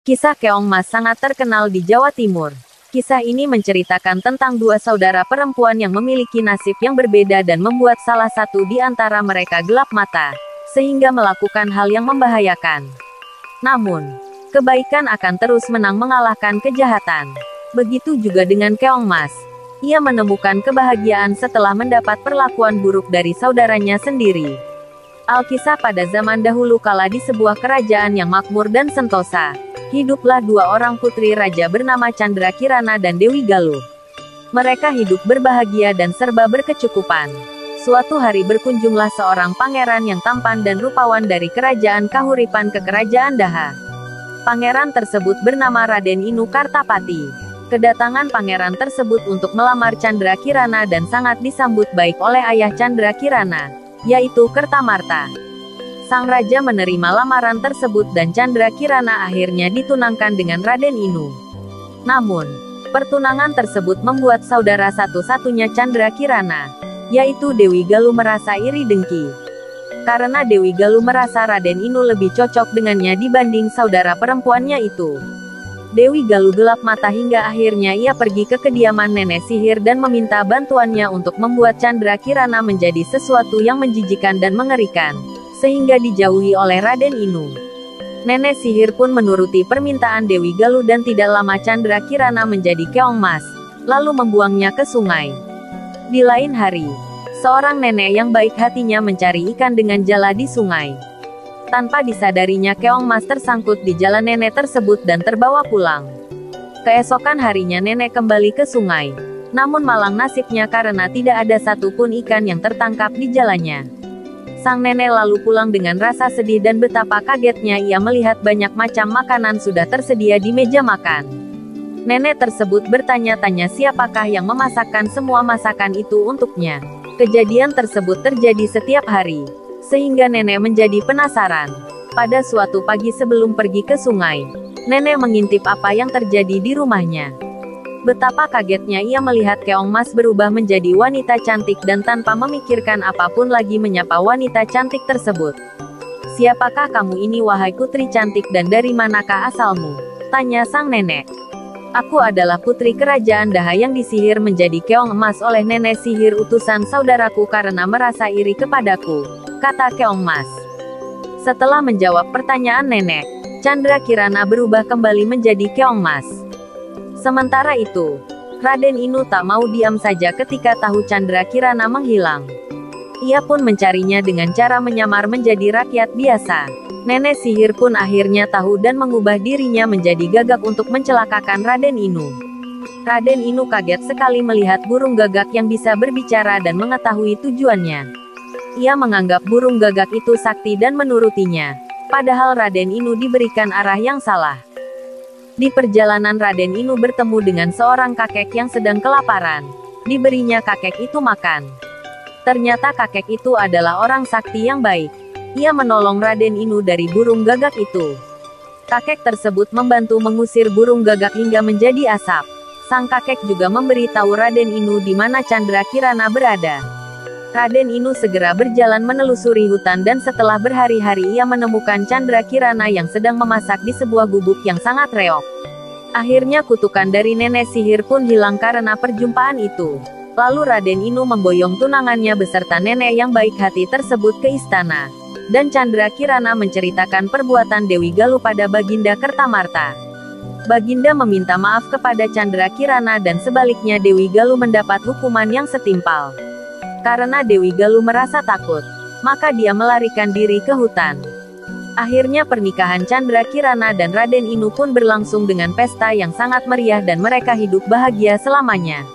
Kisah Keong Mas sangat terkenal di Jawa Timur. Kisah ini menceritakan tentang dua saudara perempuan yang memiliki nasib yang berbeda dan membuat salah satu di antara mereka gelap mata, sehingga melakukan hal yang membahayakan. Namun, kebaikan akan terus menang mengalahkan kejahatan. Begitu juga dengan Keong Mas. Ia menemukan kebahagiaan setelah mendapat perlakuan buruk dari saudaranya sendiri. Alkisah pada zaman dahulu kala di sebuah kerajaan yang makmur dan sentosa. Hiduplah dua orang putri raja bernama Chandra Kirana dan Dewi Galuh. Mereka hidup berbahagia dan serba berkecukupan. Suatu hari berkunjunglah seorang pangeran yang tampan dan rupawan dari kerajaan Kahuripan ke kerajaan Daha. Pangeran tersebut bernama Raden Inu Kartapati. Kedatangan pangeran tersebut untuk melamar Chandra Kirana dan sangat disambut baik oleh ayah Chandra Kirana, yaitu Kertamarta. Sang raja menerima lamaran tersebut dan Chandra Kirana akhirnya ditunangkan dengan Raden Inu. Namun, pertunangan tersebut membuat saudara satu-satunya Chandra Kirana, yaitu Dewi Galuh merasa iri dengki. Karena Dewi Galuh merasa Raden Inu lebih cocok dengannya dibanding saudara perempuannya itu. Dewi Galuh gelap mata hingga akhirnya ia pergi ke kediaman nenek sihir dan meminta bantuannya untuk membuat Chandra Kirana menjadi sesuatu yang menjijikan dan mengerikan, sehingga dijauhi oleh Raden Inu. Nenek sihir pun menuruti permintaan Dewi Galuh dan tidak lama Chandra Kirana menjadi Keong Mas, lalu membuangnya ke sungai. Di lain hari, seorang nenek yang baik hatinya mencari ikan dengan jala di sungai. Tanpa disadarinya Keong Mas tersangkut di jala nenek tersebut dan terbawa pulang. Keesokan harinya nenek kembali ke sungai. Namun malang nasibnya karena tidak ada satupun ikan yang tertangkap di jalannya. Sang nenek lalu pulang dengan rasa sedih dan betapa kagetnya ia melihat banyak macam makanan sudah tersedia di meja makan. Nenek tersebut bertanya-tanya siapakah yang memasakkan semua masakan itu untuknya. Kejadian tersebut terjadi setiap hari, sehingga nenek menjadi penasaran. Pada suatu pagi sebelum pergi ke sungai, nenek mengintip apa yang terjadi di rumahnya. Betapa kagetnya ia melihat Keong Mas berubah menjadi wanita cantik dan tanpa memikirkan apapun lagi menyapa wanita cantik tersebut. "Siapakah kamu ini wahai putri cantik dan dari manakah asalmu?" tanya sang nenek. "Aku adalah putri kerajaan Daha yang disihir menjadi Keong Emas oleh nenek sihir utusan saudaraku karena merasa iri kepadaku," kata Keong Mas. Setelah menjawab pertanyaan nenek, Chandra Kirana berubah kembali menjadi Keong Mas. Sementara itu, Raden Inu tak mau diam saja ketika tahu Chandra Kirana menghilang. Ia pun mencarinya dengan cara menyamar menjadi rakyat biasa. Nenek sihir pun akhirnya tahu dan mengubah dirinya menjadi gagak untuk mencelakakan Raden Inu. Raden Inu kaget sekali melihat burung gagak yang bisa berbicara dan mengetahui tujuannya. Ia menganggap burung gagak itu sakti dan menurutinya. Padahal Raden Inu diberikan arah yang salah. Di perjalanan Raden Inu bertemu dengan seorang kakek yang sedang kelaparan. Diberinya kakek itu makan. Ternyata kakek itu adalah orang sakti yang baik. Ia menolong Raden Inu dari burung gagak itu. Kakek tersebut membantu mengusir burung gagak hingga menjadi asap. Sang kakek juga memberitahu Raden Inu di mana Chandra Kirana berada. Raden Inu segera berjalan menelusuri hutan dan setelah berhari-hari ia menemukan Chandra Kirana yang sedang memasak di sebuah gubuk yang sangat reok. Akhirnya kutukan dari nenek sihir pun hilang karena perjumpaan itu. Lalu Raden Inu memboyong tunangannya beserta nenek yang baik hati tersebut ke istana. Dan Chandra Kirana menceritakan perbuatan Dewi Galuh pada Baginda Kertamarta. Baginda meminta maaf kepada Chandra Kirana dan sebaliknya Dewi Galuh mendapat hukuman yang setimpal. Karena Dewi Galuh merasa takut, maka dia melarikan diri ke hutan. Akhirnya pernikahan Chandra Kirana dan Raden Inu pun berlangsung dengan pesta yang sangat meriah dan mereka hidup bahagia selamanya.